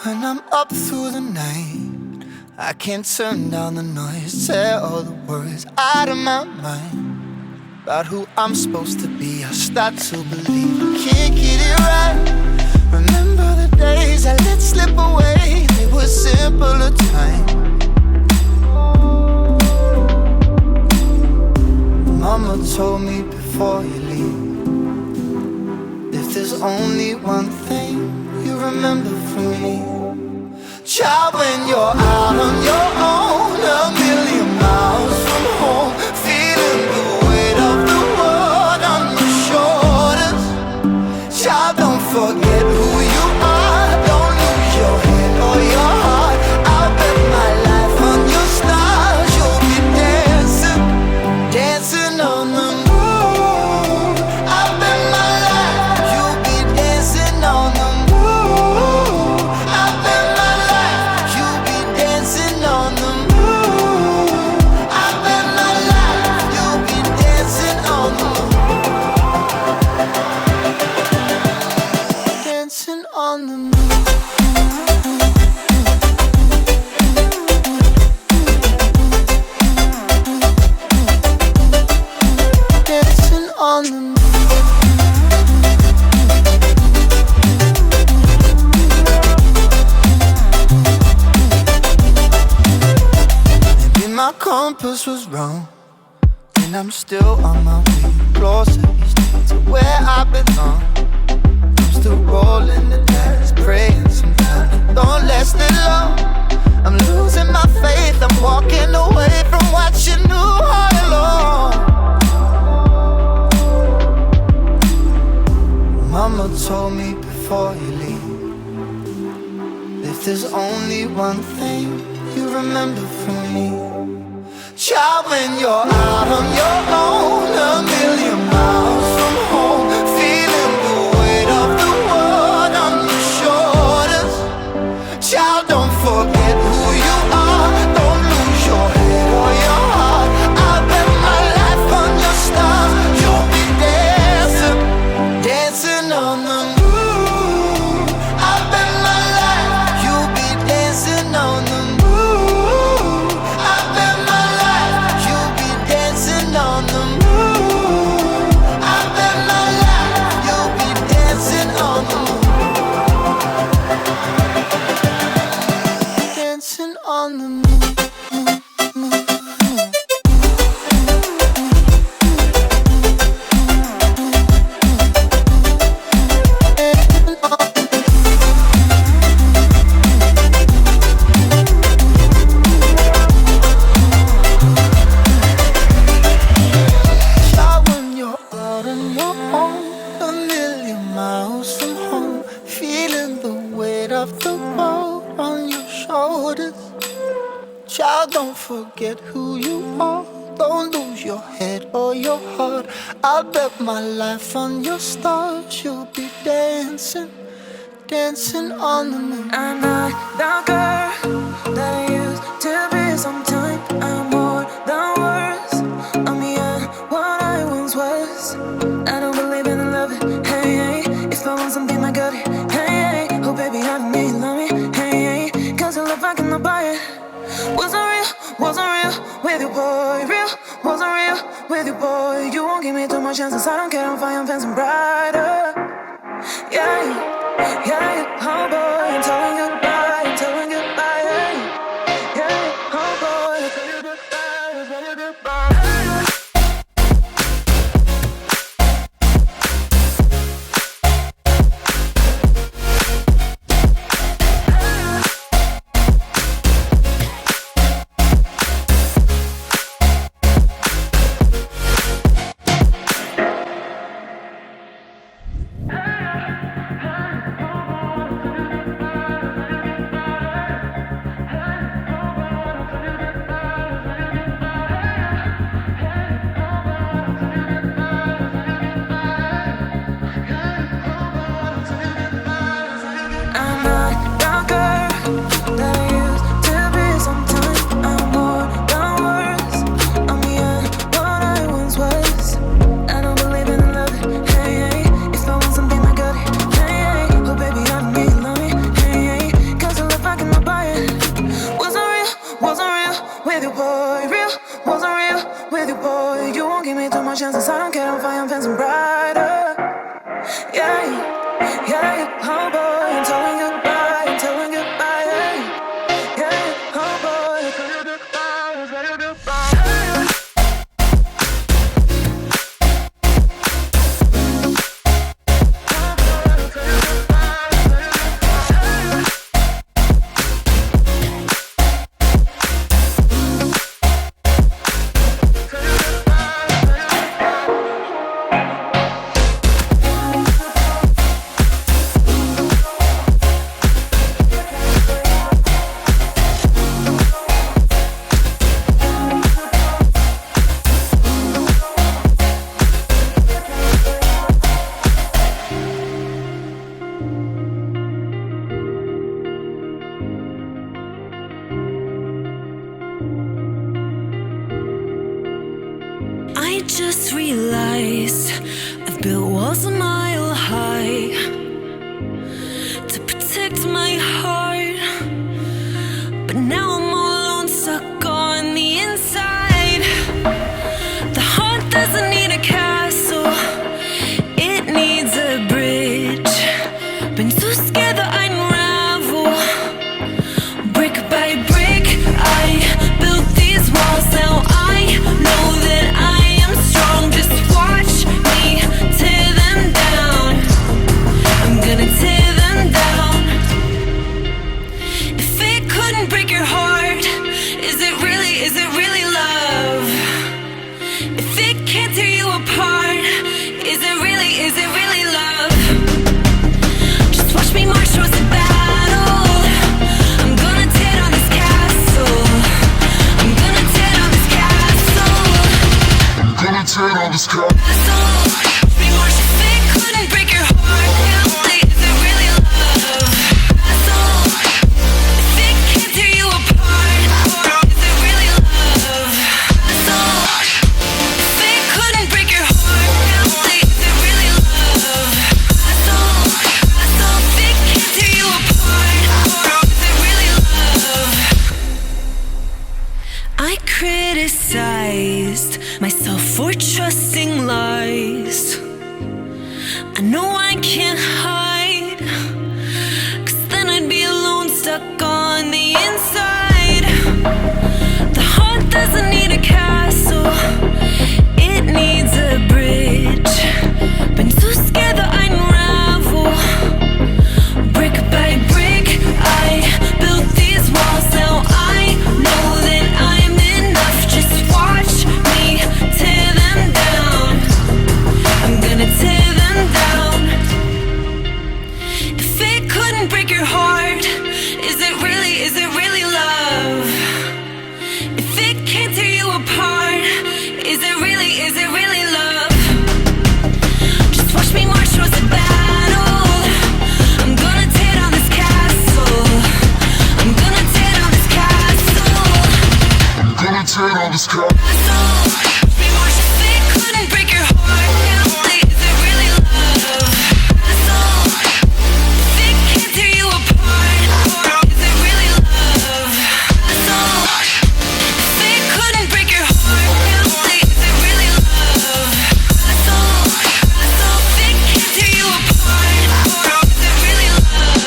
When I'm up through the night, I can't turn down the noise. Tear all the words out of my mind about who I'm supposed to be. I start to believe I can't get it right. Remember the days I let slip away. They were simpler times. Mama told me before you leave, if there's only one thing you remember from me, child, when you're out on your own, a million miles from home, feeling the weight of the world on your shoulders. Child, don't forget who you are. Don't lose your head or your heart. I'll bet my life on your stars. You'll be dancing, dancing on the moon. I'll bet my life you'll be dancing on the moon. I'll bet my life you'll be dancing on the moon. I'll bet my life you'll be dancing on the moon. Dancing on the moon. Dancing on the moon. Maybe my compass was wrong, and I'm still on my way closer each day to where I belong. I'm still rolling the dice, praying sometimes it don't last it long. I'm losing my faith, I'm walking away from what you knew all along. Mama told me before you leave, if there's only one thing you remember from me, child, when you're out on your own, a million miles from home, feeling the weight of the world on your shoulders. Child, don't forget who you are. Don't lose your head or your heart. I'll bet my life on your stars. You'll be dancing, dancing on the moon. I'll bet my life you'll be dancing on the moon. I'll bet my life you'll be dancing on the moon. I'll bet my life you'll be dancing on the moon. Dancing on the moon. Child, when you're out on your own, a million miles from home, feeling the weight of the world on your shoulders. Child, don't forget who you are. Don't lose your head or your heart. I'll bet my life on your stars. You'll be dancing, dancing on the moon. I'm not the girl that I used to be. Sometimes I'm more than words. I'm beyond what I once was. I don't believe in love. Hey, hey. If I want something, I got it. Hey, hey. Oh, baby, I don't need love me. Hey, hey. Cause your love, I cannot buy it. Wasn't real with you, boy. Real, wasn't real with you, boy. You won't give me too much chances. I don't care, I'm fine, I'm fancy brighter. Yeah, yeah, oh boy, I'm telling you goodbye, I'm telling you goodbye, yeah, oh boy, I'm telling you goodbye, I'm telling you goodbye. wasn't real with you, boy. You won't give me too much chances. I don't care if I am fancy brighter. Yeah, yeah, oh boy, I'm telling goodbye, I'm telling goodbye. Yeah, yeah, oh boy, I'm telling goodbye, I'm telling goodbye. I just realized I've built walls a mile high to protect my heart, but now I'm all alone, stuck on the inside. The heart doesn't need a castle, it needs a bridge. Been too scared that I'd unravel. Brick by brick, I built these walls. Now I know that I am strong. Just watch me tear them down. I'm gonna tear them down. If it couldn't break your heart, is it really love? If it can't tear you apart, is it really love? Just watch me march towards the battle. I'm gonna tear down this castle. I'm gonna tear down this castle. I'm gonna tear down this car. Watch me march. If it couldn't break your heart, is it really love? If it can't tear you apart, is it really love? If it couldn't break your heart, is it really love? If it can't tear you apart, is it really love? I criticized myself for trusting lies. I know I can't hide, 'cause then I'd be alone, stuck on the inside. The heart doesn't need a castle, it needs a bridge. Been too scared that I'd unravel. Brick by brick, I built these walls. Now I know that I'm enough. Just watch me tear them down. I'm gonna tear them down. If it couldn't break your heart, is it really love? If it can't tear you apart, is it really love? Just watch me march towards the battle. I'm gonna tear down this castle. I'm gonna tear down this castle. I'm gonna tear down this car. Watch me march. If it couldn't break your heart, is it really love? If it can't tear you apart, is it really love? If it couldn't break your heart, is it really love? If it can't tear you apart, is it really love?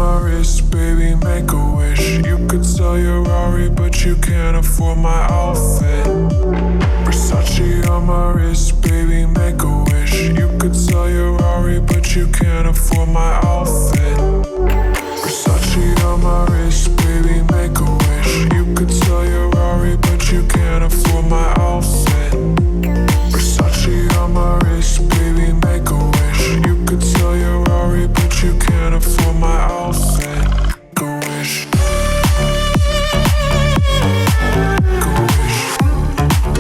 my wrist, baby, make a wish. You could sell your Rari, but you can't afford my outfit. Versace on my wrist, baby, make a wish. You could sell your Rari, but you can't afford my outfit. Versace on my wrist, baby, make a wish. You could sell your Rari, but you can't afford my outfit. Versace on my wrist, baby, make a wish. You could sell your Rari, but you can't afford my outfit. Go wish. Go wish. Go wish.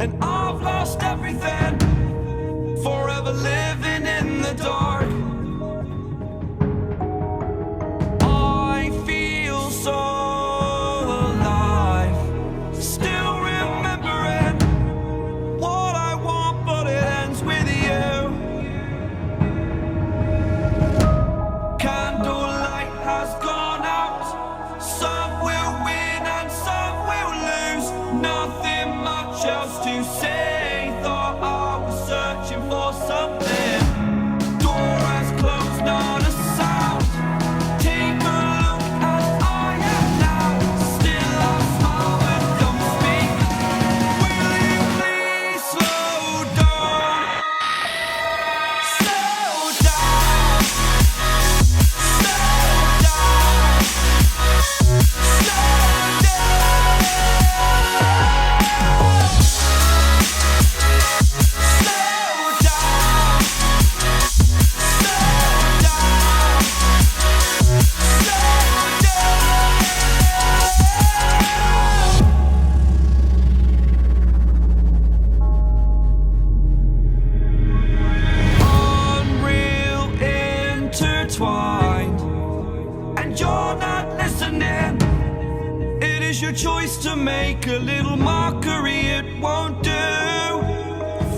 And I've lost everything, forever living in the dark. I feel so alive, still remembering what I want, but it ends with you. Candlelight has gone out, some will win and some will lose. Nothing much else to say, thought I was searching for something. Door has closed, not a sound. Take a look as I am now, still I smile but don't speak. Will you please slow down? Slow down. Slow down. Slow and you're not listening. It is your choice to make a little mockery, it won't do.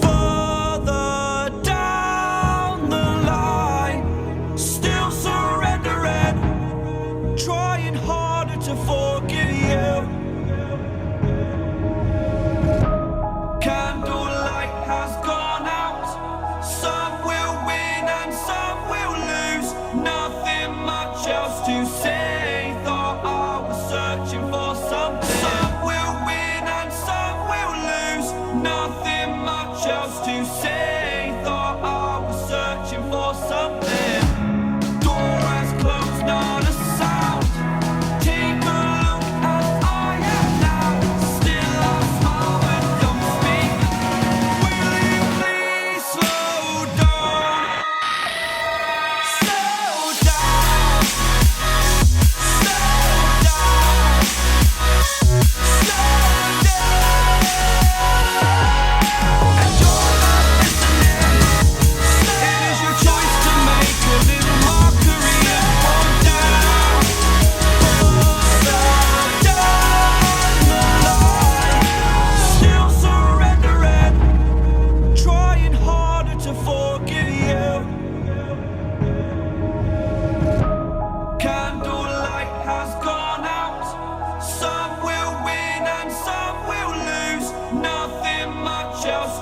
Further down the line, still surrendering, trying harder to forgive you. Candlelight has gone out, some will win and some will lose. Nothing much else to say, thought I was searching for something. Some will win and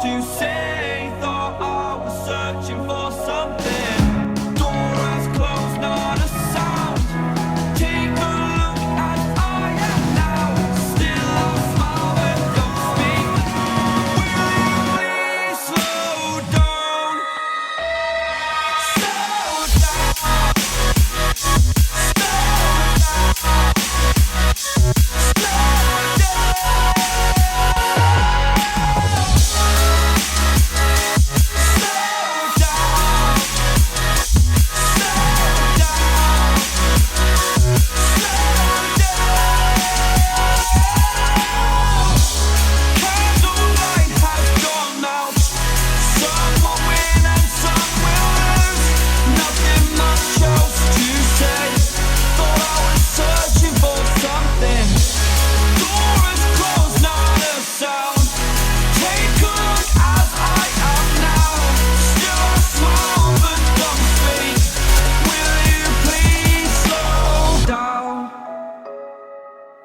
to say. Thought I was searching for something. Door has closed, not a sound. Take a look as I am now. Still I smile but don't speak. Will you please slow down? Slow down.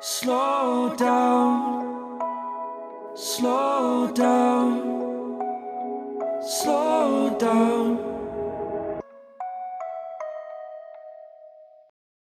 Slow down, slow down, slow down.